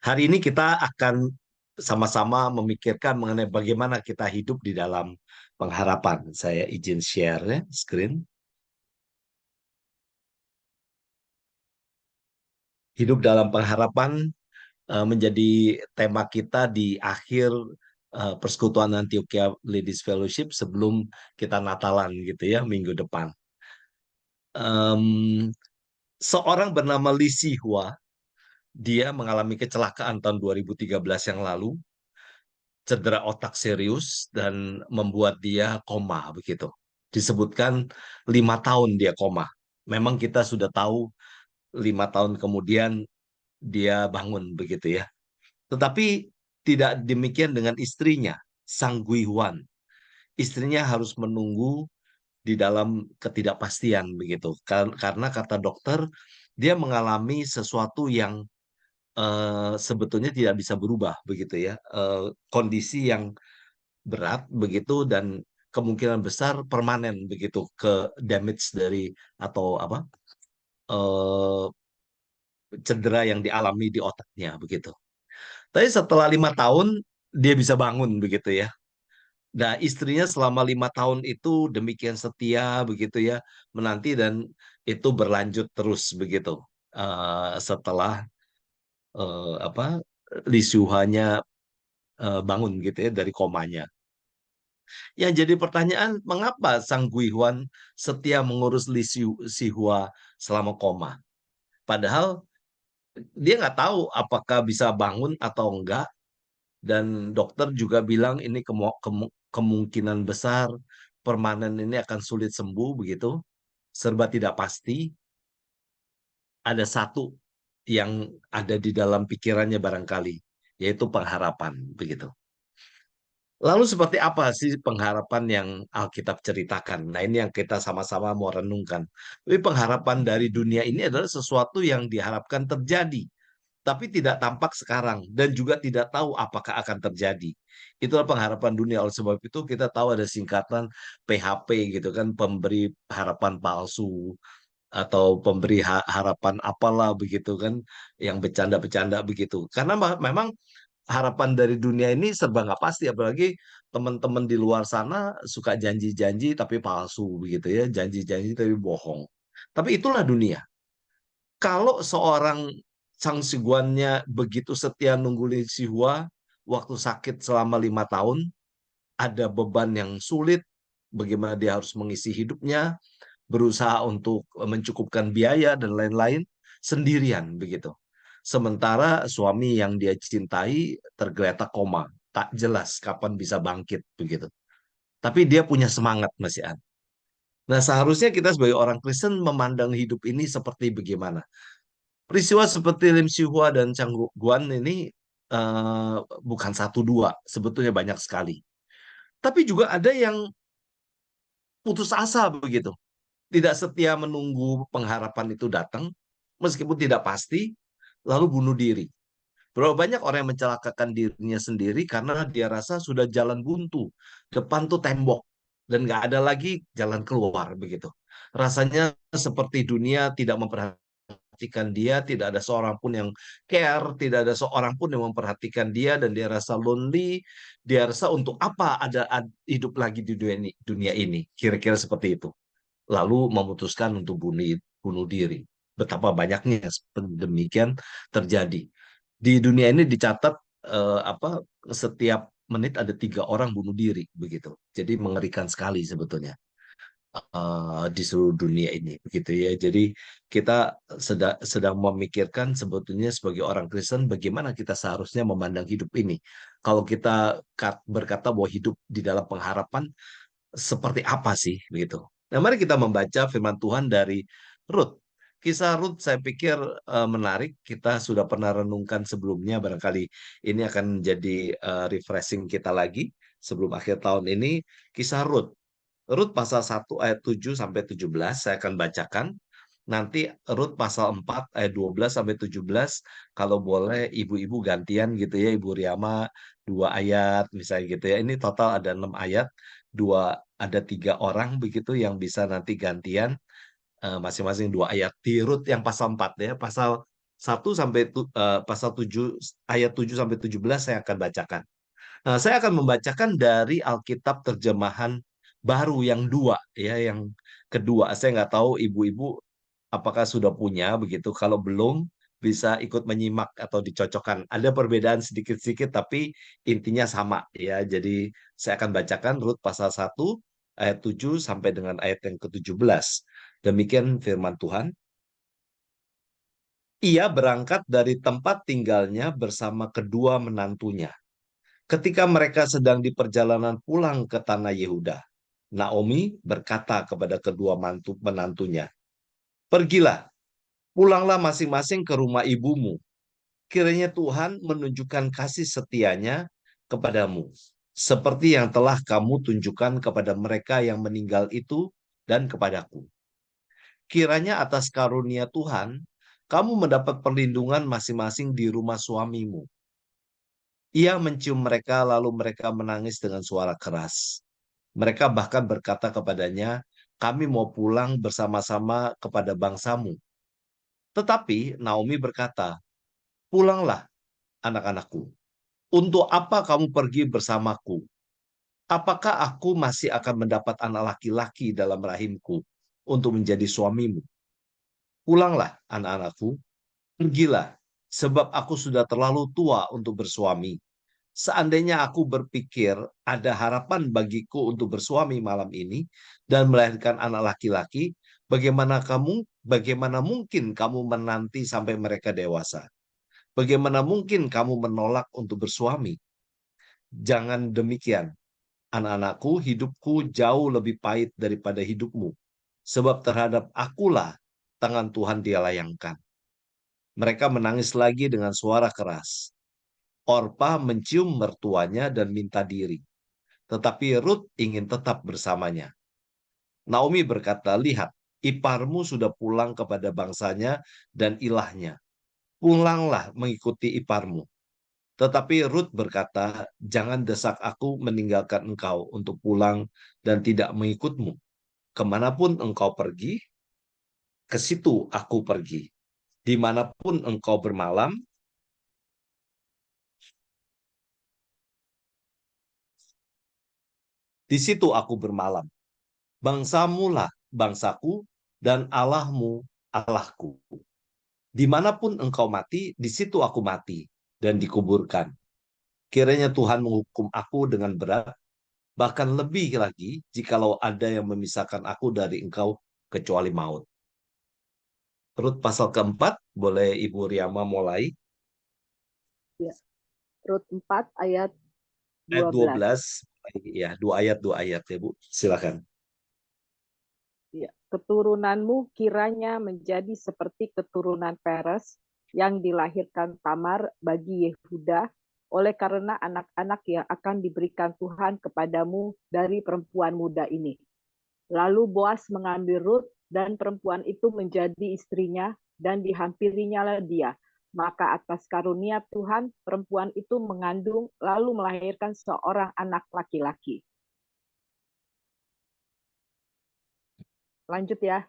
Hari ini kita akan sama-sama memikirkan mengenai bagaimana kita hidup di dalam pengharapan. Saya izin share ya, screen. Hidup dalam pengharapan menjadi tema kita di akhir Persekutuan Antioquia Ladies Fellowship sebelum kita Natalan gitu ya, minggu depan. Em, Seorang bernama Lee Si Hua, dia mengalami kecelakaan tahun 2013 yang lalu, cedera otak serius dan membuat dia koma begitu. Disebutkan 5 tahun dia koma. Memang kita sudah tahu 5 tahun kemudian dia bangun begitu ya. Tetapi tidak demikian dengan istrinya, Sang Gui Huan. Istrinya harus menunggu di dalam ketidakpastian begitu. Karena kata dokter dia mengalami sesuatu yang sebetulnya tidak bisa berubah begitu ya. Kondisi yang berat begitu dan kemungkinan besar permanen begitu ke damage dari atau apa eh, cedera yang dialami di otaknya begitu. Tapi setelah 5 tahun dia bisa bangun begitu ya. Nah istrinya selama 5 tahun itu demikian setia begitu ya menanti dan itu berlanjut terus begitu. Setelah apa lisuhannya bangun gitu ya dari komanya. Yang jadi pertanyaan, mengapa Sang Guihuan setia mengurus Sihua selama koma? Padahal dia nggak tahu apakah bisa bangun atau enggak, dan dokter juga bilang ini kemungkinan besar permanen ini akan sulit sembuh begitu, serba tidak pasti. Ada satu yang ada di dalam pikirannya barangkali, yaitu pengharapan begitu. Lalu seperti apa sih pengharapan yang Alkitab ceritakan? Nah, ini yang kita sama-sama mau renungkan. Tapi pengharapan dari dunia ini adalah sesuatu yang diharapkan terjadi, tapi tidak tampak sekarang dan juga tidak tahu apakah akan terjadi. Itulah pengharapan dunia. Oleh sebab itu kita tahu ada singkatan PHP gitu kan, pemberi harapan palsu atau pemberi harapan apalah begitu kan, yang bercanda-bercanda begitu. Karena memang harapan dari dunia ini serba nggak pasti, apalagi teman-teman di luar sana suka janji-janji tapi palsu begitu ya, janji-janji tapi bohong. Tapi itulah dunia. Kalau seorang Sang Siguannya begitu setia nungguin si Hua waktu sakit selama 5 tahun, ada beban yang sulit, bagaimana dia harus mengisi hidupnya, berusaha untuk mencukupkan biaya dan lain-lain sendirian begitu. Sementara suami yang dia cintai tergeletak koma, tak jelas kapan bisa bangkit begitu. Tapi dia punya semangat masih ada. Nah, seharusnya kita sebagai orang Kristen memandang hidup ini seperti bagaimana? Peristiwa seperti Lim Si Hua dan Chang Guan ini eh, bukan satu dua, sebetulnya banyak sekali. Tapi juga ada yang putus asa begitu, tidak setia menunggu pengharapan itu datang, meskipun tidak pasti, lalu bunuh diri. Berapa banyak orang yang mencelakakan dirinya sendiri karena dia rasa sudah jalan buntu, depan tuh tembok, dan nggak ada lagi jalan keluar begitu. Rasanya seperti dunia tidak memperhatikan dia, tidak ada seorang pun yang care, tidak ada seorang pun yang memperhatikan dia, dan dia rasa lonely, dia rasa untuk apa hidup lagi di dunia ini, kira-kira seperti itu lalu memutuskan untuk bunuh diri. Betapa banyaknya demikian terjadi. Di dunia ini dicatat apa setiap menit ada 3 orang bunuh diri begitu. Jadi mengerikan sekali sebetulnya di seluruh dunia ini begitu ya. Jadi kita sedang memikirkan sebetulnya sebagai orang Kristen bagaimana kita seharusnya memandang hidup ini. Kalau kita berkata bahwa hidup di dalam pengharapan seperti apa sih begitu. Nah, mari kita membaca firman Tuhan dari Rut. Kisah Rut saya pikir menarik. Kita sudah pernah renungkan sebelumnya. Barangkali ini akan menjadi refreshing kita lagi sebelum akhir tahun ini. Kisah Rut. Rut pasal 1 ayat 7 sampai 17 saya akan bacakan. Nanti Rut pasal 4 ayat 12 sampai 17 kalau boleh ibu-ibu gantian gitu ya, Ibu Riama 2 ayat misalnya gitu ya. Ini total ada 6 ayat, ada 3 orang begitu yang bisa nanti gantian masing-masing 2 ayat. Di Rut yang pasal 4 ya, pasal Pasal 7 ayat 7 sampai 17 saya akan bacakan. Nah, saya akan membacakan dari Alkitab terjemahan baru yang dua, ya, yang kedua. Saya nggak tahu ibu-ibu apakah sudah punya begitu. Kalau belum, bisa ikut menyimak atau dicocokkan. Ada perbedaan sedikit-sedikit, tapi intinya sama, ya. Jadi saya akan bacakan Rut pasal 1 ayat 7 sampai dengan ayat yang ke-17. Demikian firman Tuhan. Ia berangkat dari tempat tinggalnya bersama kedua menantunya. Ketika mereka sedang di perjalanan pulang ke tanah Yehuda, Naomi berkata kepada kedua menantunya, "Pergilah, pulanglah masing-masing ke rumah ibumu. Kiranya Tuhan menunjukkan kasih setianya kepadamu, seperti yang telah kamu tunjukkan kepada mereka yang meninggal itu dan kepadaku. Kiranya atas karunia Tuhan, kamu mendapat perlindungan masing-masing di rumah suamimu." Ia mencium mereka, lalu mereka menangis dengan suara keras. Mereka bahkan berkata kepadanya, "Kami mau pulang bersama-sama kepada bangsamu." Tetapi Naomi berkata, "Pulanglah, anak-anakku. Untuk apa kamu pergi bersamaku? Apakah aku masih akan mendapat anak laki-laki dalam rahimku untuk menjadi suamimu? Pulanglah, anak-anakku. Pergilah, sebab aku sudah terlalu tua untuk bersuami. Seandainya aku berpikir ada harapan bagiku untuk bersuami malam ini dan melahirkan anak laki-laki, bagaimana mungkin kamu menanti sampai mereka dewasa? Bagaimana mungkin kamu menolak untuk bersuami? Jangan demikian, anak-anakku, hidupku jauh lebih pahit daripada hidupmu, sebab terhadap akulah tangan Tuhan dilayangkan. Mereka menangis lagi dengan suara keras. Orpa mencium mertuanya dan minta diri, tetapi Rut ingin tetap bersamanya. Naomi berkata, "Lihat, iparmu sudah pulang kepada bangsanya dan ilahnya. Pulanglah mengikuti iparmu." Tetapi Rut berkata, "Jangan desak aku meninggalkan engkau untuk pulang dan tidak mengikutmu. Kemanapun engkau pergi, ke situ aku pergi. Dimanapun engkau bermalam, di situ aku bermalam. Bangsamu lah bangsaku, dan Allahmu Allahku. Dimanapun engkau mati, di situ aku mati dan dikuburkan. Kiranya Tuhan menghukum aku dengan berat, bahkan lebih lagi jikalau ada yang memisahkan aku dari engkau kecuali maut." Rut pasal keempat, boleh Ibu Riama mulai. Ya. Rut 4 ayat Ayat 12. 12, ya, dua ayat ya Bu, silakan. Ya. Keturunanmu kiranya menjadi seperti keturunan Peres yang dilahirkan Tamar bagi Yehuda, oleh karena anak-anak yang akan diberikan Tuhan kepadamu dari perempuan muda ini. Lalu Boas mengambil Rut dan perempuan itu menjadi istrinya dan dihampirinya lah dia. Maka atas karunia Tuhan, perempuan itu mengandung lalu melahirkan seorang anak laki-laki. Lanjut ya.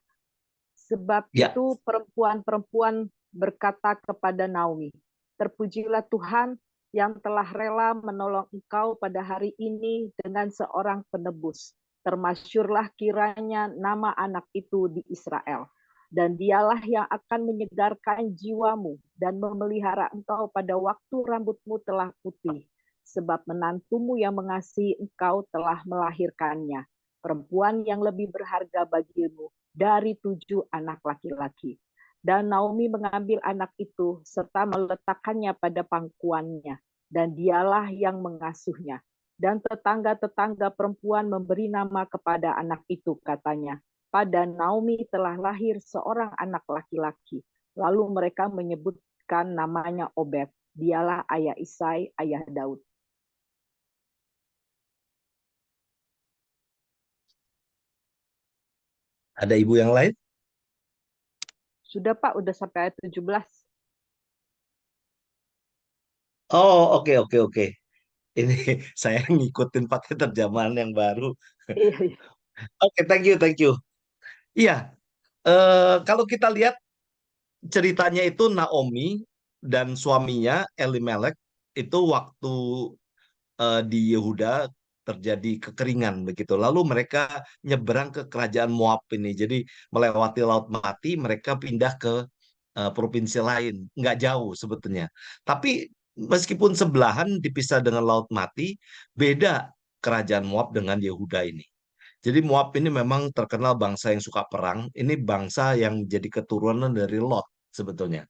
Sebab Ya, itu perempuan-perempuan berkata kepada Naomi, "Terpujilah Tuhan yang telah rela menolong engkau pada hari ini dengan seorang penebus. Termasyurlah kiranya nama anak itu di Israel. Dan dialah yang akan menyegarkan jiwamu dan memelihara engkau pada waktu rambutmu telah putih. Sebab menantumu yang mengasihi engkau telah melahirkannya. Perempuan yang lebih berharga bagimu dari 7 anak laki-laki." Dan Naomi mengambil anak itu serta meletakkannya pada pangkuannya, dan dialah yang mengasuhnya. Dan tetangga-tetangga perempuan memberi nama kepada anak itu, katanya, "Pada Naomi telah lahir seorang anak laki-laki." Lalu mereka menyebutkan namanya Obed. Dialah ayah Isai, ayah Daud. ada Ibu yang lain? Sudah Pak, udah sampai ayat 17. Oh, oke, oke, oke. Ini saya ngikutin pakai terjemahan yang baru. Iya, iya. Oke, thank you, thank you. Iya, kalau kita lihat ceritanya itu Naomi dan suaminya Elimelek itu waktu di Yehuda terjadi kekeringan begitu. Lalu mereka nyeberang ke kerajaan Moab ini. Jadi melewati Laut Mati, mereka pindah ke provinsi lain, nggak jauh sebetulnya. Tapi meskipun sebelahan dipisah dengan Laut Mati, beda kerajaan Moab dengan Yehuda ini. Jadi Moab ini memang terkenal bangsa yang suka perang. Ini bangsa yang jadi keturunan dari Lot sebetulnya.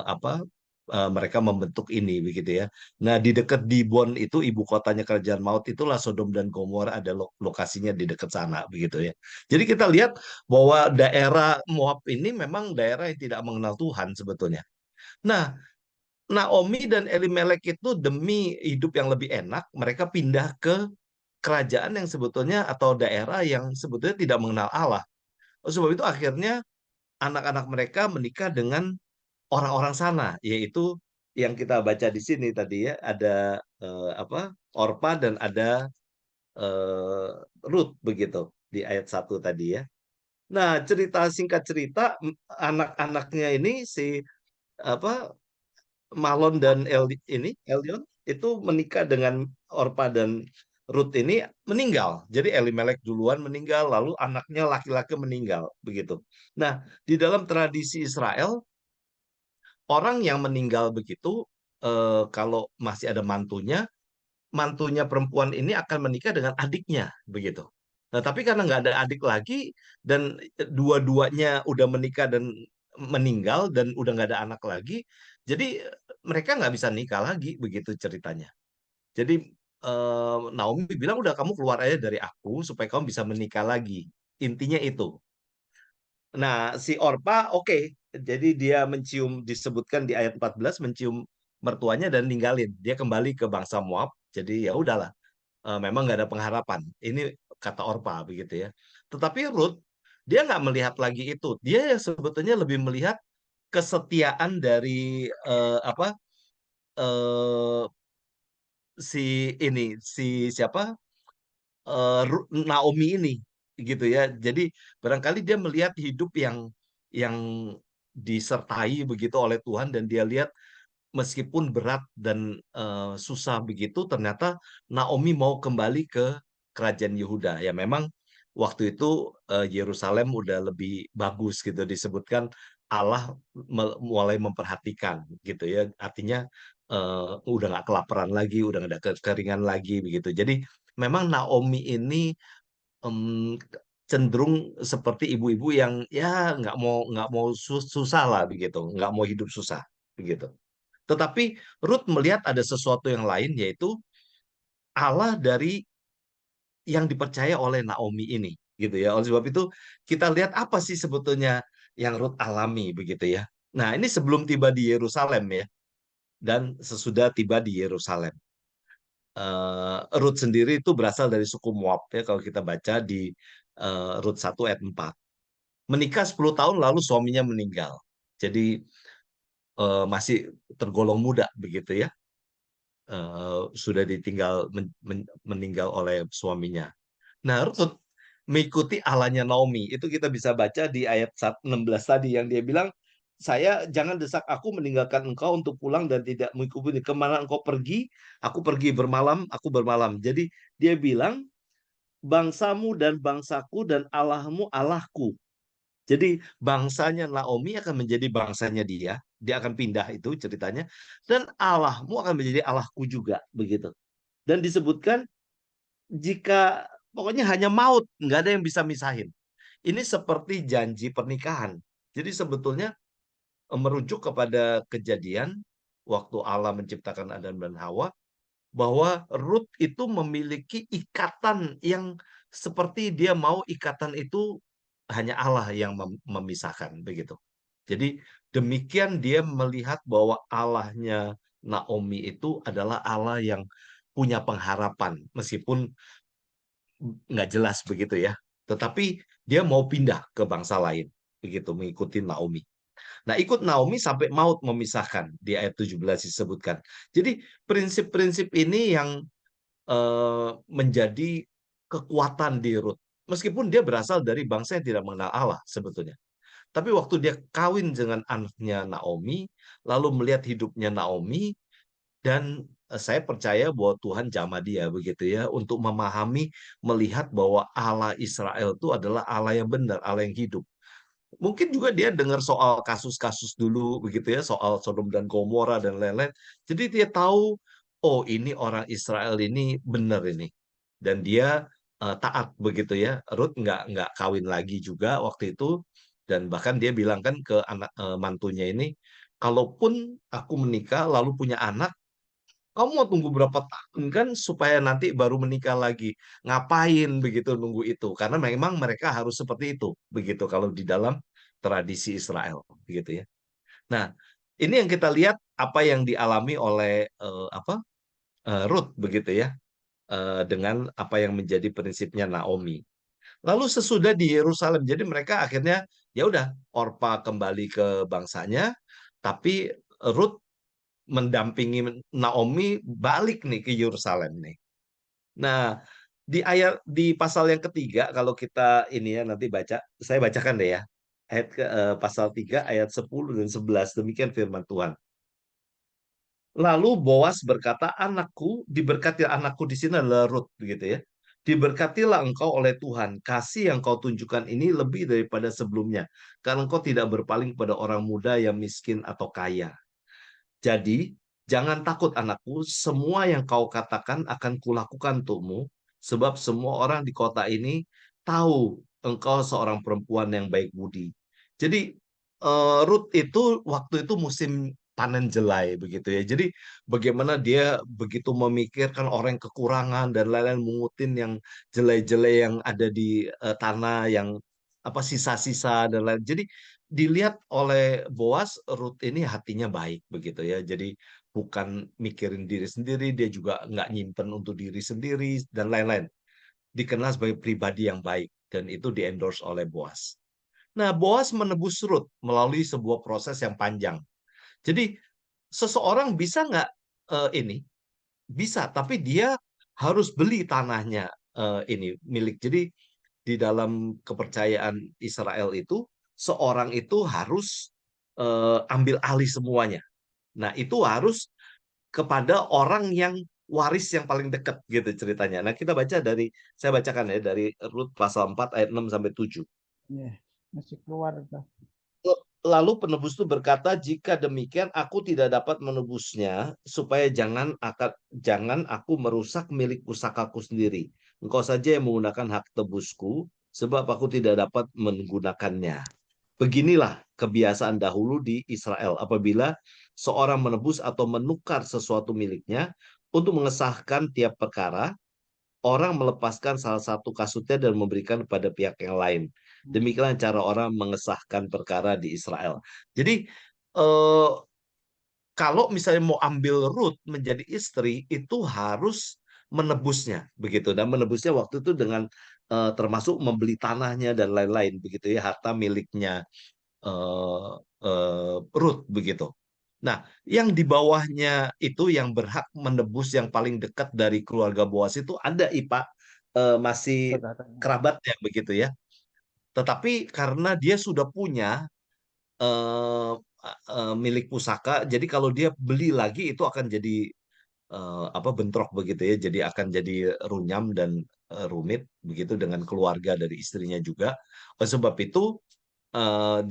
Apa mereka membentuk ini begitu ya. Nah, di dekat Dibon itu ibu kotanya kerajaan Maut itulah Sodom dan Gomora ada lokasinya di dekat sana begitu ya. Jadi kita lihat bahwa daerah Moab ini memang daerah yang tidak mengenal Tuhan sebetulnya. Nah, Naomi dan Elimelek itu demi hidup yang lebih enak, mereka pindah ke kerajaan yang sebetulnya atau daerah yang sebetulnya tidak mengenal Allah. Sebab itu akhirnya anak-anak mereka menikah dengan orang-orang sana, yaitu yang kita baca di sini tadi ya, ada apa Orpa dan ada eh, Ruth begitu di ayat 1 tadi ya. Nah, singkat cerita, anak-anaknya ini si apa Mahlon dan Elion itu menikah dengan Orpa dan Ruth ini meninggal. Jadi Elimelek duluan meninggal, lalu anaknya laki-laki meninggal begitu. Nah, di dalam tradisi Israel orang yang meninggal begitu, kalau masih ada mantunya, mantunya perempuan ini akan menikah dengan adiknya, begitu. Nah, tapi karena nggak ada adik lagi dan dua-duanya udah menikah dan meninggal dan udah nggak ada anak lagi, jadi mereka nggak bisa nikah lagi, begitu ceritanya. Jadi Naomi bilang udah kamu keluar aja dari aku supaya kamu bisa menikah lagi. Intinya itu. Nah, si Orpa oke. Jadi dia mencium disebutkan di ayat 14 mencium mertuanya dan ninggalin. Dia kembali ke bangsa Moab. Jadi ya udahlah. Memang nggak ada pengharapan. Ini kata Orpa begitu ya. Tetapi Ruth dia nggak melihat lagi itu. Dia sebetulnya lebih melihat kesetiaan dari apa eh, si ini si siapa Naomi ini gitu ya. Jadi barangkali dia melihat hidup yang disertai begitu oleh Tuhan dan dia lihat meskipun berat dan susah begitu ternyata Naomi mau kembali ke kerajaan Yehuda. Ya memang waktu itu Yerusalem udah lebih bagus gitu disebutkan Allah mulai memperhatikan gitu ya. Artinya udah nggak kelaparan lagi, udah nggak ada kekeringan lagi begitu. Jadi memang Naomi ini em, cenderung seperti ibu-ibu yang ya nggak mau susah lah begitu, nggak mau hidup susah begitu. Tetapi Ruth melihat ada sesuatu yang lain yaitu Allah dari yang dipercaya oleh Naomi ini gitu ya. Oleh sebab itu kita lihat apa sih sebetulnya yang Ruth alami begitu ya. Nah, ini sebelum tiba di Yerusalem ya dan sesudah tiba di Yerusalem. Ruth sendiri itu berasal dari suku Moab ya kalau kita baca di Rut 1 ayat 4. Menikah 10 tahun lalu suaminya meninggal. Jadi masih tergolong muda begitu ya. Sudah ditinggal meninggal oleh suaminya. Nah, Rut mengikuti alanya Naomi. Itu kita bisa baca di ayat 16 tadi yang dia bilang, saya jangan desak aku meninggalkan engkau untuk pulang dan tidak mengikuti kemana engkau pergi, aku pergi bermalam, aku bermalam. Jadi dia bilang, bangsamu dan bangsaku dan Allahmu Allahku. Jadi bangsanya Naomi akan menjadi bangsanya dia. Dia akan pindah itu ceritanya. Dan Allahmu akan menjadi Allahku juga. Begitu. Dan disebutkan jika pokoknya hanya maut. Nggak ada yang bisa misahin. Ini seperti janji pernikahan. Jadi sebetulnya merujuk kepada kejadian waktu Allah menciptakan Adam dan Hawa bahwa Ruth itu memiliki ikatan yang seperti dia mau ikatan itu hanya Allah yang memisahkan begitu. Jadi demikian dia melihat bahwa Allahnya Naomi itu adalah Allah yang punya pengharapan meskipun nggak jelas begitu ya. Tetapi dia mau pindah ke bangsa lain begitu mengikuti Naomi. Nah, ikut Naomi sampai maut memisahkan di ayat 17 disebutkan. Jadi prinsip-prinsip ini yang menjadi kekuatan di Ruth. Meskipun dia berasal dari bangsa yang tidak mengenal Allah sebetulnya. Tapi waktu dia kawin dengan anaknya Naomi, lalu melihat hidupnya Naomi, dan saya percaya bahwa Tuhan jamah dia begitu ya untuk memahami, melihat bahwa Allah Israel itu adalah Allah yang benar, Allah yang hidup. Mungkin juga dia dengar soal kasus-kasus dulu begitu ya, soal Sodom dan Gomora dan lain-lain. Jadi dia tahu, oh ini orang Israel ini benar ini. Dan dia taat begitu ya. Ruth nggak kawin lagi juga waktu itu, dan bahkan dia bilang kan ke anak mantunya ini, kalaupun aku menikah lalu punya anak, kamu mau tunggu berapa tahun kan supaya nanti baru menikah lagi? Ngapain begitu nunggu itu? Karena memang mereka harus seperti itu, begitu kalau di dalam tradisi Israel, begitu ya. Nah, ini yang kita lihat apa yang dialami oleh Ruth, begitu ya, dengan apa yang menjadi prinsipnya Naomi. Lalu sesudah di Yerusalem, jadi mereka akhirnya ya udah Orpa kembali ke bangsanya, tapi Ruth mendampingi Naomi balik nih ke Yerusalem nih. Nah, di pasal yang ketiga kalau kita ini ya nanti baca, saya bacakan deh ya. Pasal 3 ayat 10 dan 11 demikian firman Tuhan. Lalu Boas berkata, anakku, diberkati anakku di sini adalah Rut begitu ya. Diberkatilah engkau oleh Tuhan, kasih yang kau tunjukkan ini lebih daripada sebelumnya, karena engkau tidak berpaling pada orang muda yang miskin atau kaya. Jadi, jangan takut anakku, semua yang kau katakan akan kulakukan untukmu, sebab semua orang di kota ini tahu engkau seorang perempuan yang baik budi. Jadi, Ruth itu waktu itu musim panen jelai begitu ya. Jadi, bagaimana dia begitu memikirkan orang yang kekurangan dan lain-lain, mengutin yang jelai-jelai yang ada di tanah yang apa sisa-sisa dan lain. Jadi dilihat oleh Boas, Ruth ini hatinya baik begitu ya. Jadi bukan mikirin diri sendiri, dia juga nggak nyimpen untuk diri sendiri dan lain-lain. Dikenal sebagai pribadi yang baik dan itu diendorse oleh Boas. Nah, Boas menebus Ruth melalui sebuah proses yang panjang. Jadi seseorang bisa nggak ini? Bisa, tapi dia harus beli tanahnya ini milik. Jadi di dalam kepercayaan Israel itu seorang itu harus ambil alih semuanya. Nah, itu harus kepada orang yang waris yang paling dekat gitu ceritanya. Nah, kita baca dari saya bacakan ya dari Rut pasal 4 ayat 6 sampai 7. Ya, masih keluar tuh. Lalu penebus itu berkata, jika demikian aku tidak dapat menebusnya, supaya jangan aku merusak milik pusakaku sendiri. Engkau saja yang menggunakan hak tebusku, sebab aku tidak dapat menggunakannya. Beginilah kebiasaan dahulu di Israel apabila seorang menebus atau menukar sesuatu miliknya untuk mengesahkan tiap perkara, orang melepaskan salah satu kasutnya dan memberikan kepada pihak yang lain. Demikianlah cara orang mengesahkan perkara di Israel. Jadi eh, kalau misalnya mau ambil Ruth menjadi istri itu harus menebusnya begitu, dan menebusnya waktu itu dengan termasuk membeli tanahnya dan lain-lain begitu ya, harta miliknya Ruth begitu. Nah, yang di bawahnya itu yang berhak menebus yang paling dekat dari keluarga Boas itu ada Ipa, masih Saudaranya. kerabatnya begitu ya. Tetapi karena dia sudah punya eh, milik pusaka, jadi kalau dia beli lagi itu akan jadi apa bentrok begitu ya. Jadi akan jadi runyam dan rumit begitu dengan keluarga dari istrinya juga. Oleh sebab itu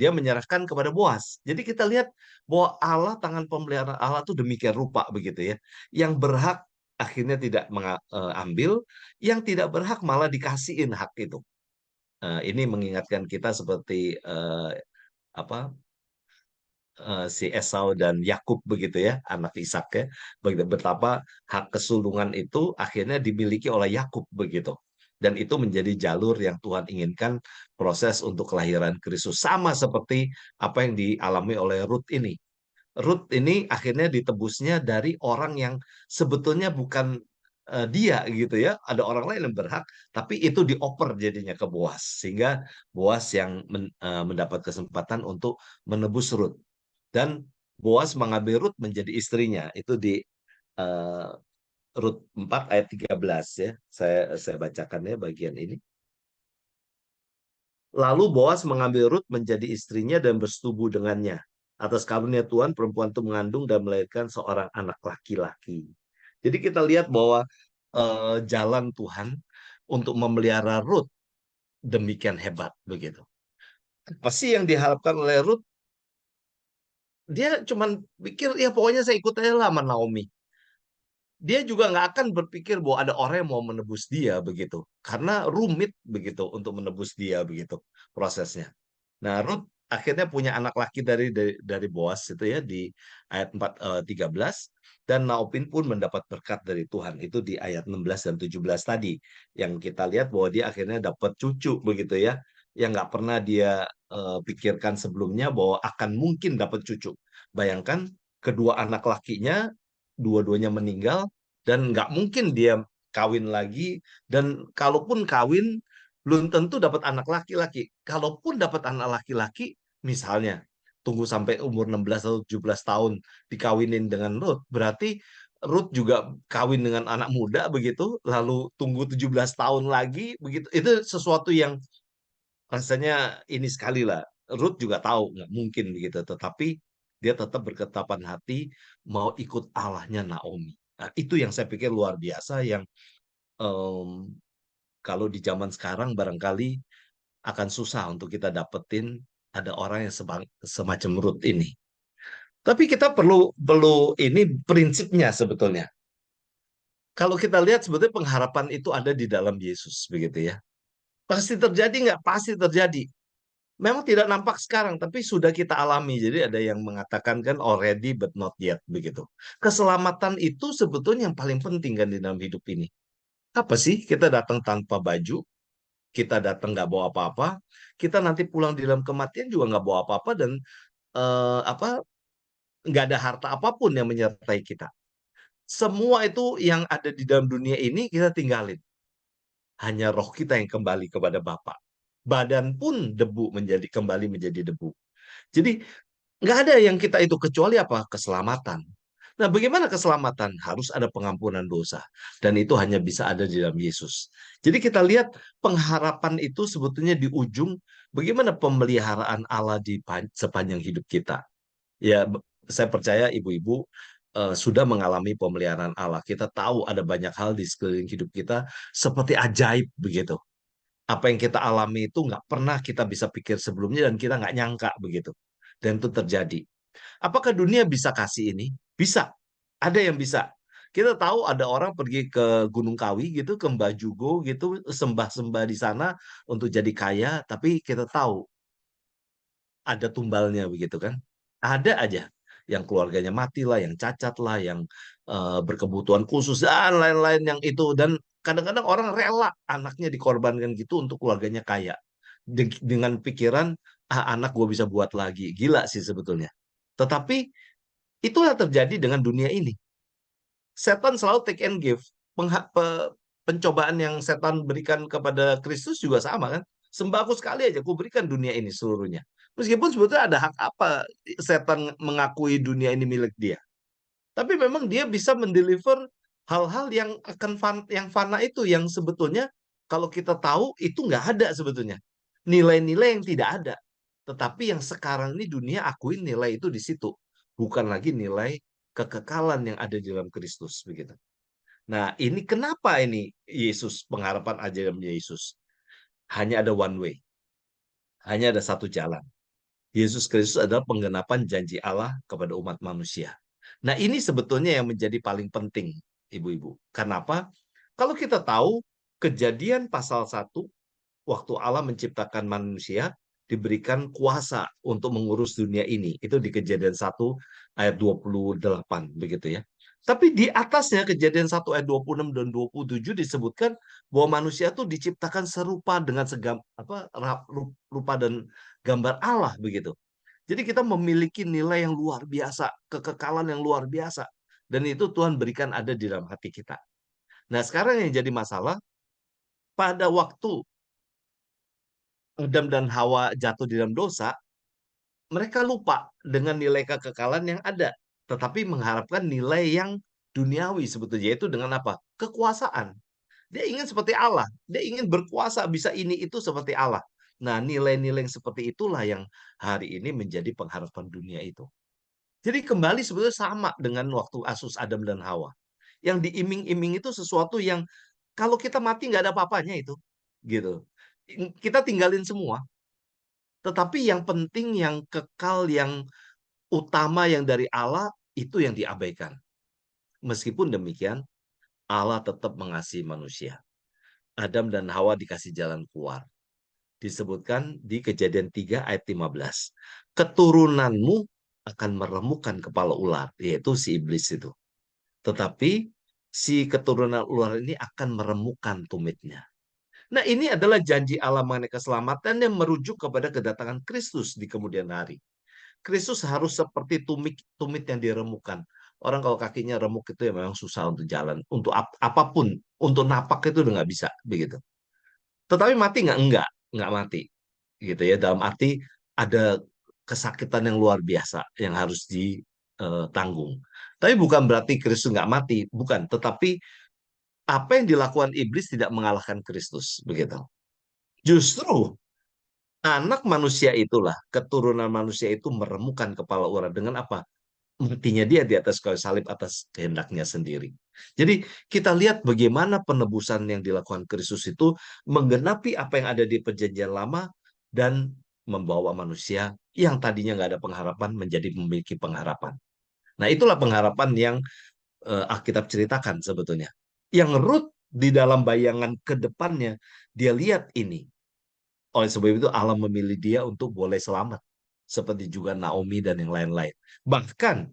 dia menyerahkan kepada Boas. Jadi kita lihat bahwa Allah, tangan pemeliharaan Allah tuh demikian rupa begitu ya. Yang berhak akhirnya tidak mengambil, yang tidak berhak malah dikasihin hak itu. Ini mengingatkan kita seperti apa si Esau dan Yakub begitu ya, anak Ishak ya. Betapa hak kesulungan itu akhirnya dimiliki oleh Yakub begitu. Dan itu menjadi jalur yang Tuhan inginkan, proses untuk kelahiran Kristus. Sama seperti apa yang dialami oleh Ruth ini. Ruth ini akhirnya ditebusnya dari orang yang sebetulnya bukan dia gitu ya. Ada orang lain yang berhak, tapi itu dioper jadinya ke Boas. Sehingga Boas yang mendapat kesempatan untuk menebus Ruth. Dan Boas mengambil Rut menjadi istrinya. Itu di uh, Rut 4 ayat 13 ya. Saya bacakan ya bagian ini. Lalu Boas mengambil Rut menjadi istrinya dan bersetubuh dengannya. Atas karunia Tuhan, perempuan itu mengandung dan melahirkan seorang anak laki-laki. Jadi kita lihat bahwa jalan Tuhan untuk memelihara Rut demikian hebat begitu. Apa sih yang diharapkan oleh Rut? Dia cuman pikir ya pokoknya saya ikut aja lah sama Naomi. Dia juga nggak akan berpikir bahwa ada orang yang mau menebus dia begitu, karena rumit begitu untuk menebus dia begitu prosesnya. Nah, Ruth akhirnya punya anak laki dari Boas itu ya di ayat 13, dan Naomi pun mendapat berkat dari Tuhan itu di ayat 16 dan 17 tadi yang kita lihat bahwa dia akhirnya dapat cucu begitu ya, yang nggak pernah dia pikirkan sebelumnya bahwa akan mungkin dapat cucu. Bayangkan kedua anak lakinya dua-duanya meninggal dan nggak mungkin dia kawin lagi, dan kalaupun kawin belum tentu dapat anak laki-laki. Kalaupun dapat anak laki-laki, misalnya tunggu sampai umur 16 atau 17 tahun dikawinin dengan Ruth, berarti Ruth juga kawin dengan anak muda begitu, lalu tunggu 17 tahun lagi begitu. Itu sesuatu yang rasanya ini sekali lah. Ruth juga tahu nggak mungkin begitu, tetapi dia tetap berketapan hati mau ikut Allahnya Naomi. Nah, itu yang saya pikir luar biasa yang em, kalau di zaman sekarang barangkali akan susah untuk kita dapetin ada orang yang semacam Ruth ini. Tapi kita perlu perlu ini prinsipnya sebetulnya. Kalau kita lihat sebetulnya pengharapan itu ada di dalam Yesus begitu ya. Pasti terjadi nggak? Pasti terjadi. Memang tidak nampak sekarang, tapi sudah kita alami. Jadi ada yang mengatakan kan already but not yet begitu. Keselamatan itu sebetulnya yang paling penting kan di dalam hidup ini. Apa sih? Kita datang tanpa baju, kita datang nggak bawa apa-apa, kita nanti pulang di dalam kematian juga nggak bawa apa-apa, dan apa, nggak ada harta apapun yang menyertai kita. Semua itu yang ada di dalam dunia ini kita tinggalin. Hanya roh kita yang kembali kepada Bapa. Badan pun debu kembali menjadi debu. Jadi nggak ada yang kita itu kecuali apa? Keselamatan. Nah, bagaimana keselamatan? Harus ada pengampunan dosa. Dan itu hanya bisa ada di dalam Yesus. Jadi kita lihat pengharapan itu sebetulnya di ujung bagaimana pemeliharaan Allah di sepanjang hidup kita. Ya, saya percaya ibu-ibu sudah mengalami pemeliharaan Allah. Kita tahu ada banyak hal di sekeliling hidup kita seperti ajaib begitu. Apa yang kita alami itu nggak pernah kita bisa pikir sebelumnya dan kita nggak nyangka begitu. Dan itu terjadi. Apakah dunia bisa kasih ini? Bisa. Ada yang bisa. Kita tahu ada orang pergi ke Gunung Kawi gitu, ke Mbajugo gitu, sembah-sembah di sana untuk jadi kaya, tapi kita tahu ada tumbalnya begitu kan. Ada aja yang keluarganya mati lah, yang cacat lah, yang berkebutuhan khusus dan lain-lain yang itu. Dan kadang-kadang orang rela anaknya dikorbankan gitu untuk keluarganya kaya. Dengan pikiran, ah, anak gue bisa buat lagi. Gila sih sebetulnya. Tetapi itulah terjadi dengan dunia ini. Setan selalu take and give. Pencobaan yang setan berikan kepada Kristus juga sama kan. Sembahku sekali aja, ku berikan dunia ini seluruhnya. Meskipun sebetulnya ada hak apa setan mengakui dunia ini milik dia. Tapi memang dia bisa mendeliver hal-hal yang akan yang fana itu, yang sebetulnya kalau kita tahu itu nggak ada sebetulnya. Nilai-nilai yang tidak ada. Tetapi yang sekarang ini dunia akuin nilai itu di situ. Bukan lagi nilai kekekalan yang ada di dalam Kristus begitu. Nah, ini kenapa ini Yesus, pengharapan ajaran Yesus. Hanya ada one way. Hanya ada satu jalan. Yesus Kristus adalah penggenapan janji Allah kepada umat manusia. Nah, ini sebetulnya yang menjadi paling penting, ibu-ibu. Kenapa? Kalau kita tahu Kejadian pasal 1, waktu Allah menciptakan manusia, diberikan kuasa untuk mengurus dunia ini. Itu di Kejadian 1 ayat 28 begitu ya. Tapi di atasnya Kejadian 1 ayat 26 dan 27 disebutkan bahwa manusia itu diciptakan serupa dengan rupa dan gambar Allah begitu. Jadi kita memiliki nilai yang luar biasa, kekekalan yang luar biasa. Dan itu Tuhan berikan ada di dalam hati kita. Nah, sekarang yang jadi masalah, pada waktu Adam dan Hawa jatuh di dalam dosa, mereka lupa dengan nilai kekekalan yang ada, tetapi mengharapkan nilai yang duniawi sebetulnya, yaitu dengan apa? Kekuasaan. Dia ingin seperti Allah, dia ingin berkuasa bisa ini itu seperti Allah. Nah, nilai-nilai yang seperti itulah yang hari ini menjadi pengharapan dunia itu. Jadi kembali sebetulnya sama dengan waktu Asus Adam dan Hawa. Yang diiming-iming itu sesuatu yang kalau kita mati nggak ada apa-apanya itu, gitu. Kita tinggalin semua. Tetapi yang penting, yang kekal, yang utama, yang dari Allah itu yang diabaikan. Meskipun demikian, Allah tetap mengasihi manusia. Adam dan Hawa dikasih jalan keluar. Disebutkan di Kejadian 3 ayat 15. Keturunanmu akan meremukkan kepala ular, yaitu si iblis itu. Tetapi si keturunan ular ini akan meremukkan tumitnya. Nah, ini adalah janji Allah mengenai keselamatan yang merujuk kepada kedatangan Kristus di kemudian hari. Kristus harus seperti tumit yang diremukkan. Orang kalau kakinya remuk itu ya memang susah untuk jalan. Untuk apapun, untuk napak itu udah nggak bisa begitu. Tetapi mati nggak mati, gitu ya. Dalam arti ada kesakitan yang luar biasa yang harus ditanggung. Tapi bukan berarti Kristus nggak mati, bukan. Tetapi apa yang dilakukan iblis tidak mengalahkan Kristus, begitu. Justru anak manusia itulah, keturunan manusia itu meremukkan kepala ular dengan apa? Matinya dia di atas kayu salib atas kehendaknya sendiri. Jadi kita lihat bagaimana penebusan yang dilakukan Kristus itu menggenapi apa yang ada di perjanjian lama dan membawa manusia yang tadinya nggak ada pengharapan menjadi memiliki pengharapan. Nah, itulah pengharapan yang Alkitab ceritakan sebetulnya. Yang Ruth di dalam bayangan ke depannya, dia lihat ini. Oleh sebab itu Allah memilih dia untuk boleh selamat. Seperti juga Naomi dan yang lain-lain. Bahkan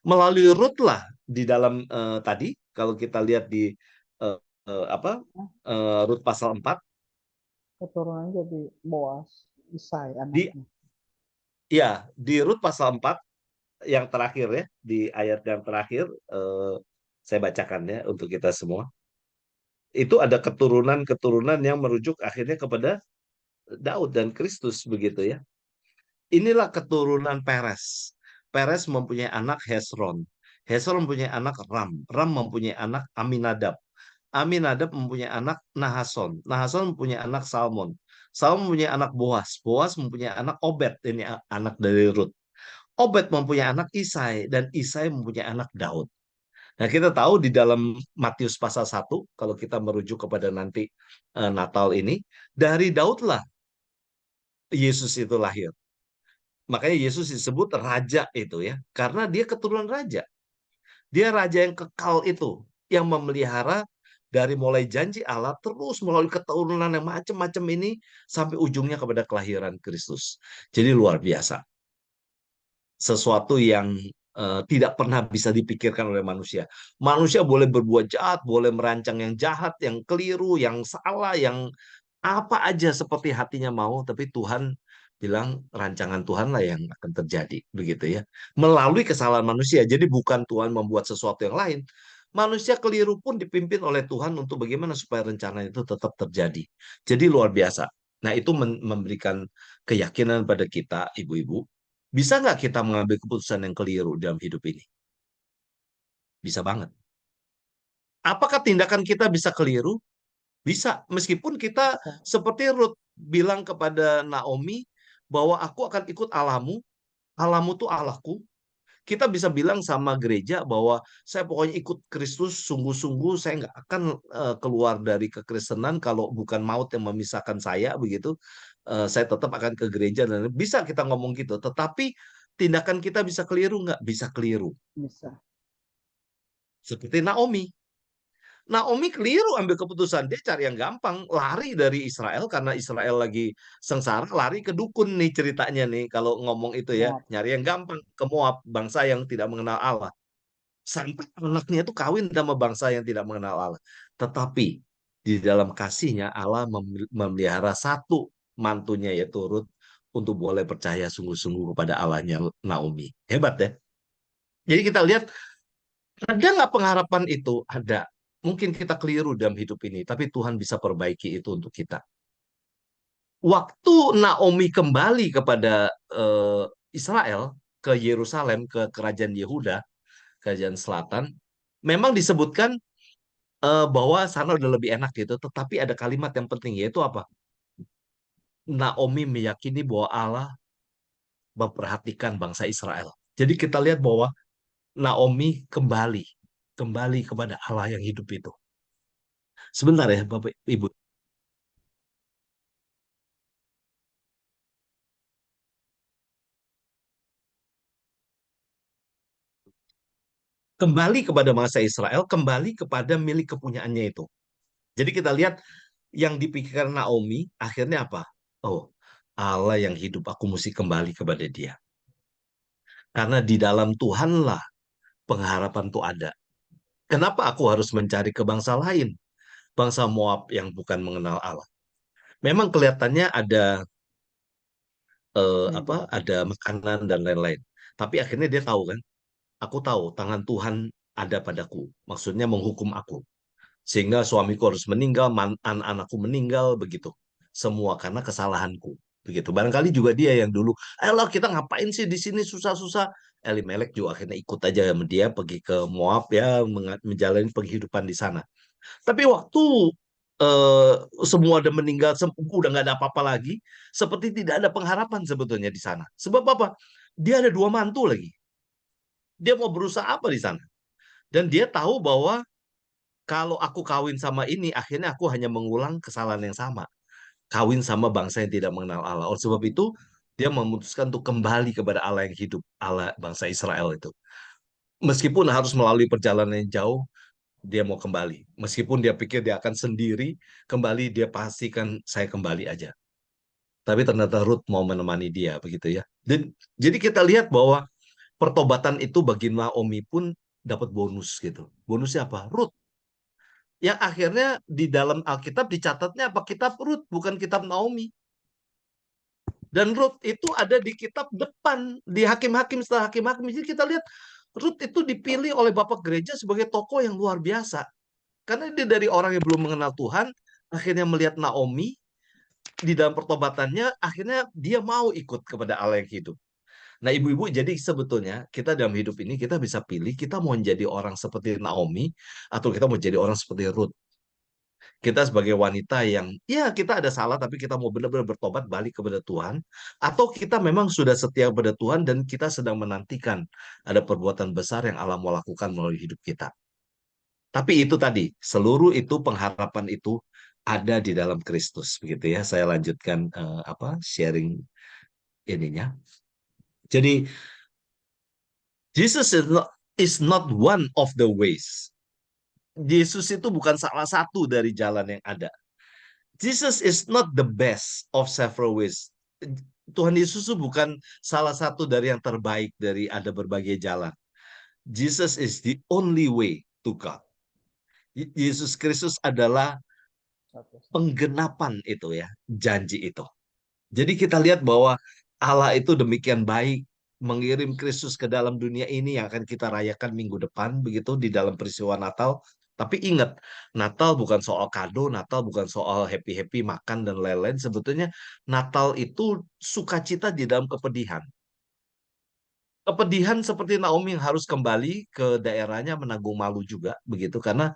melalui Ruth lah di dalam tadi, kalau kita lihat di uh, apa Rut pasal 4, Keturunan jadi Boas, Isai di anaknya. ya di Rut pasal 4 yang terakhir ya, di ayat yang terakhir saya bacakan ya untuk kita semua. Itu ada keturunan-keturunan yang merujuk akhirnya kepada Daud dan Kristus begitu ya. Inilah keturunan Peres. Peres mempunyai anak Hesron. Hesron mempunyai anak Ram. Ram mempunyai anak Aminadab. Aminadab mempunyai anak Nahason. Nahason mempunyai anak Salmon. Salmon mempunyai anak Boas. Boas mempunyai anak Obed. Ini anak dari Rut. Obed mempunyai anak Isai. Dan Isai mempunyai anak Daud. Nah, kita tahu di dalam Matius pasal 1, kalau kita merujuk kepada nanti Natal ini, dari Daudlah Yesus itu lahir. Makanya Yesus disebut raja itu ya, karena dia keturunan raja. Dia raja yang kekal itu, yang memelihara dari mulai janji Allah terus melalui keturunan yang macam-macam ini sampai ujungnya kepada kelahiran Kristus. Jadi luar biasa. Sesuatu yang tidak pernah bisa dipikirkan oleh manusia. Manusia boleh berbuat jahat, boleh merancang yang jahat, yang keliru, yang salah, yang apa aja seperti hatinya mau, tapi Tuhan bilang rancangan Tuhan lah yang akan terjadi, begitu ya. Melalui kesalahan manusia. Jadi bukan Tuhan membuat sesuatu yang lain. Manusia keliru pun dipimpin oleh Tuhan untuk bagaimana supaya rencana itu tetap terjadi. Jadi luar biasa. Nah, itu memberikan keyakinan pada kita, ibu-ibu. Bisa nggak kita mengambil keputusan yang keliru dalam hidup ini? Bisa banget. Apakah tindakan kita bisa keliru? Bisa, meskipun kita Bisa. seperti Ruth bilang kepada Naomi bahwa aku akan ikut Allahmu, Allahmu tuh Allahku. Kita bisa bilang sama gereja bahwa saya pokoknya ikut Kristus sungguh-sungguh, saya nggak akan keluar dari kekristenan kalau bukan maut yang memisahkan saya begitu. Saya tetap akan ke gereja dan bisa kita ngomong gitu. Tetapi tindakan kita bisa keliru nggak? Bisa keliru. Bisa. Seperti Naomi. Naomi keliru ambil keputusan. Dia cari yang gampang. Lari dari Israel karena Israel lagi sengsara. Lari ke dukun nih ceritanya nih. Kalau ngomong itu ya. Moab. Nyari yang gampang. Ke Moab. Bangsa yang tidak mengenal Allah. Sampai anaknya itu kawin sama bangsa yang tidak mengenal Allah. Tetapi di dalam kasihnya Allah memelihara satu mantunya yaitu Rut untuk boleh percaya sungguh-sungguh kepada Allahnya Naomi. Hebat ya. Jadi kita lihat ada nggak pengharapan itu? Ada. Mungkin kita keliru dalam hidup ini, tapi Tuhan bisa perbaiki itu untuk kita. Waktu Naomi kembali kepada Israel, ke Yerusalem, ke kerajaan Yehuda, kerajaan selatan, memang disebutkan bahwa sana udah lebih enak gitu, tetapi ada kalimat yang penting, yaitu apa? Naomi meyakini bahwa Allah memperhatikan bangsa Israel. Jadi kita lihat bahwa Naomi kembali kepada Allah yang hidup itu. Sebentar ya, Bapak Ibu. Kembali kepada bangsa Israel, kembali kepada milik kepunyaannya itu. Jadi kita lihat yang dipikirkan Naomi akhirnya apa? Oh, Allah yang hidup, aku mesti kembali kepada Dia. Karena di dalam Tuhanlah pengharapan itu ada. Kenapa aku harus mencari ke bangsa lain? Bangsa Moab yang bukan mengenal Allah. Memang kelihatannya ada ada makanan dan lain-lain. Tapi akhirnya dia tahu kan, aku tahu tangan Tuhan ada padaku. Maksudnya menghukum aku. Sehingga suamiku harus meninggal, anak-anakku meninggal, begitu. Semua karena kesalahanku. Begitu. Barangkali juga dia yang dulu, ayolah kita ngapain sih di sini susah-susah. Elimelek juga akhirnya ikut aja sama dia pergi ke Moab ya, menjalani penghidupan di sana. Tapi waktu eh, semua udah meninggal, udah nggak ada apa-apa lagi, seperti tidak ada pengharapan sebetulnya di sana. Sebab apa? Dia ada dua mantu lagi. Dia mau berusaha apa di sana? Dan dia tahu bahwa kalau aku kawin sama ini, akhirnya aku hanya mengulang kesalahan yang sama. Kawin sama bangsa yang tidak mengenal Allah. Oleh sebab itu, dia memutuskan untuk kembali kepada Allah yang hidup, Allah bangsa Israel itu. Meskipun harus melalui perjalanan yang jauh, dia mau kembali. Meskipun dia pikir dia akan sendiri, kembali dia pastikan saya kembali aja. Tapi ternyata Ruth mau menemani dia, begitu ya. Dan jadi kita lihat bahwa pertobatan itu bagi Naomi pun dapat bonus gitu. Bonusnya apa? Ruth yang akhirnya di dalam Alkitab dicatatnya apa? Kitab Rut, bukan kitab Naomi. Dan Rut itu ada di kitab depan, di Hakim-Hakim setelah Hakim-Hakim. Jadi kita lihat Rut itu dipilih oleh Bapak Gereja sebagai tokoh yang luar biasa. Karena dia dari orang yang belum mengenal Tuhan, akhirnya melihat Naomi di dalam pertobatannya, akhirnya dia mau ikut kepada Allah yang hidup. Nah, ibu-ibu, jadi sebetulnya kita dalam hidup ini kita bisa pilih kita mau menjadi orang seperti Naomi atau kita mau jadi orang seperti Rut. Kita sebagai wanita yang ya kita ada salah tapi kita mau benar-benar bertobat balik kepada Tuhan, atau kita memang sudah setia kepada Tuhan dan kita sedang menantikan ada perbuatan besar yang Allah mau lakukan melalui hidup kita. Tapi itu tadi, seluruh itu pengharapan itu ada di dalam Kristus, begitu ya. Saya lanjutkan sharing ininya. Jadi Jesus is not one of the ways. Yesus itu bukan salah satu dari jalan yang ada. Jesus is not the best of several ways. Tuhan Yesus itu bukan salah satu dari yang terbaik dari ada berbagai jalan. Jesus is the only way to God. Yesus Kristus adalah penggenapan itu ya, janji itu. Jadi kita lihat bahwa Allah itu demikian baik mengirim Kristus ke dalam dunia ini yang akan kita rayakan minggu depan begitu di dalam peristiwa Natal. Tapi ingat, Natal bukan soal kado, Natal bukan soal happy-happy makan dan lain-lain. Sebetulnya Natal itu sukacita di dalam kepedihan. Kepedihan seperti Naomi yang harus kembali ke daerahnya menanggung malu juga begitu karena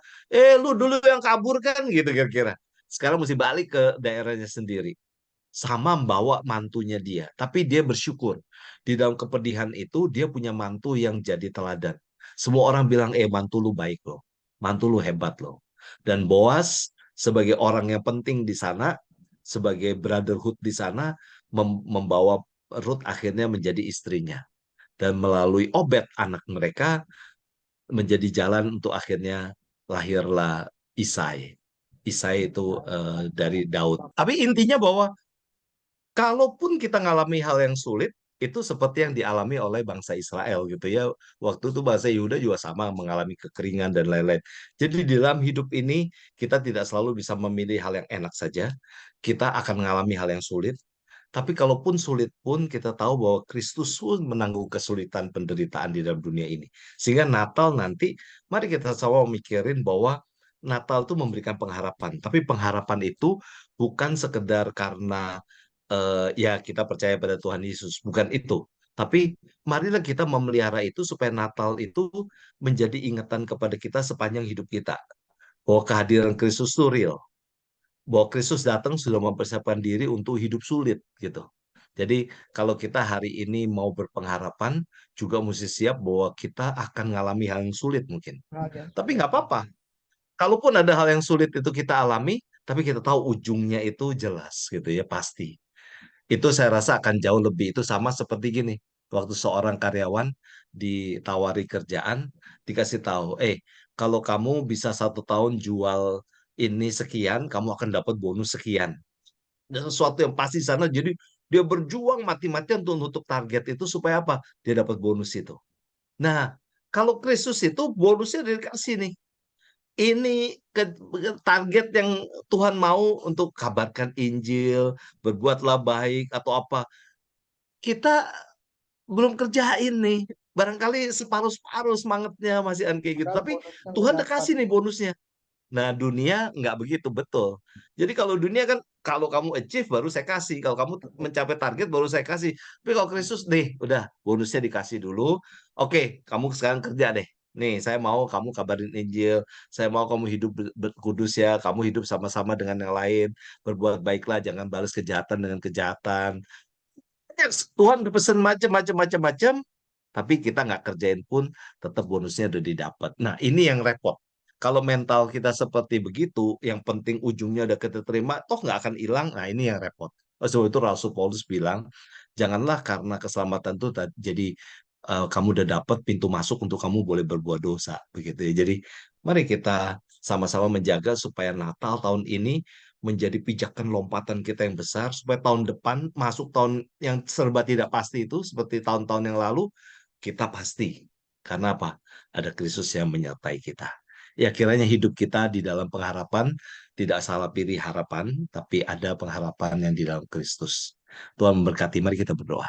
lu dulu yang kabur kan gitu kira-kira. Sekarang mesti balik ke daerahnya sendiri sama membawa mantunya dia. Tapi dia bersyukur. Di dalam kepedihan itu, dia punya mantu yang jadi teladan. Semua orang bilang, mantu lu baik loh. Mantu lu hebat loh. Dan Boas, sebagai orang yang penting di sana, sebagai brotherhood di sana, membawa Ruth akhirnya menjadi istrinya. Dan melalui Obed, anak mereka, menjadi jalan untuk akhirnya lahirlah Isai. Isai itu dari Daud. Tapi intinya bahwa kalaupun kita ngalami hal yang sulit, itu seperti yang dialami oleh bangsa Israel gitu ya. Waktu itu bangsa Yehuda juga sama mengalami kekeringan dan lain-lain. Jadi di dalam hidup ini kita tidak selalu bisa memilih hal yang enak saja. Kita akan mengalami hal yang sulit. Tapi kalaupun sulit pun kita tahu bahwa Kristus pun menanggung kesulitan penderitaan di dalam dunia ini. Sehingga Natal nanti, mari kita sama mikirin bahwa Natal itu memberikan pengharapan. Tapi pengharapan itu bukan sekedar karena ya kita percaya pada Tuhan Yesus, bukan itu. Tapi marilah kita memelihara itu supaya Natal itu menjadi ingatan kepada kita sepanjang hidup kita. Bahwa kehadiran Kristus itu real. bahwa Kristus datang sudah mempersiapkan diri untuk hidup sulit gitu. Jadi kalau kita hari ini mau berpengharapan, juga mesti siap bahwa kita akan mengalami hal yang sulit mungkin. Hal yang Tapi sulit. nggak apa-apa. Kalaupun ada hal yang sulit itu kita alami, tapi kita tahu ujungnya itu jelas gitu ya, pasti. Itu saya rasa akan jauh lebih. Itu sama seperti gini, waktu seorang karyawan ditawari kerjaan, dikasih tahu, kalau kamu bisa 1 tahun jual ini sekian, kamu akan dapat bonus sekian. Dan sesuatu yang pasti di sana, jadi dia berjuang mati-matian untuk nutup target itu supaya apa? Dia dapat bonus itu. Nah, kalau Kristus itu bonusnya dikasih nih. Ini target yang Tuhan mau untuk kabarkan Injil, berbuatlah baik atau apa. Kita belum kerjain nih. Barangkali separuh-separuh semangatnya masih kayak gitu. Padahal Tapi bonusnya udah Tuhan udah dapat. kasih nih bonusnya. Nah, dunia nggak begitu, betul. Jadi kalau dunia kan, kalau kamu achieve baru saya kasih. Kalau kamu mencapai target baru saya kasih. Tapi kalau Kristus, nih, udah bonusnya dikasih dulu. Oke, kamu sekarang kerja deh. Nih, saya mau kamu kabarin Injil. Saya mau kamu hidup kudus ya. Kamu hidup sama-sama dengan yang lain. Berbuat baiklah, jangan balas kejahatan dengan kejahatan. Tuhan berpesan macam-macam, tapi kita nggak kerjain pun tetap bonusnya udah didapat. Nah, ini yang repot. Kalau mental kita seperti begitu, yang penting ujungnya udah kita terima, toh nggak akan hilang. Nah, ini yang repot. Sebab itu Rasul Paulus bilang, janganlah karena keselamatan itu jadi kamu udah dapat pintu masuk untuk kamu boleh berbuat dosa, begitu ya. Jadi, mari kita sama-sama menjaga supaya Natal tahun ini menjadi pijakan lompatan kita yang besar, supaya tahun depan masuk tahun yang serba tidak pasti itu, seperti tahun-tahun yang lalu, kita pasti. Karena apa? Ada Kristus yang menyertai kita. Ya, kiranya hidup kita di dalam pengharapan, tidak salah pilih harapan, tapi ada pengharapan yang di dalam Kristus. Tuhan memberkati, mari kita berdoa.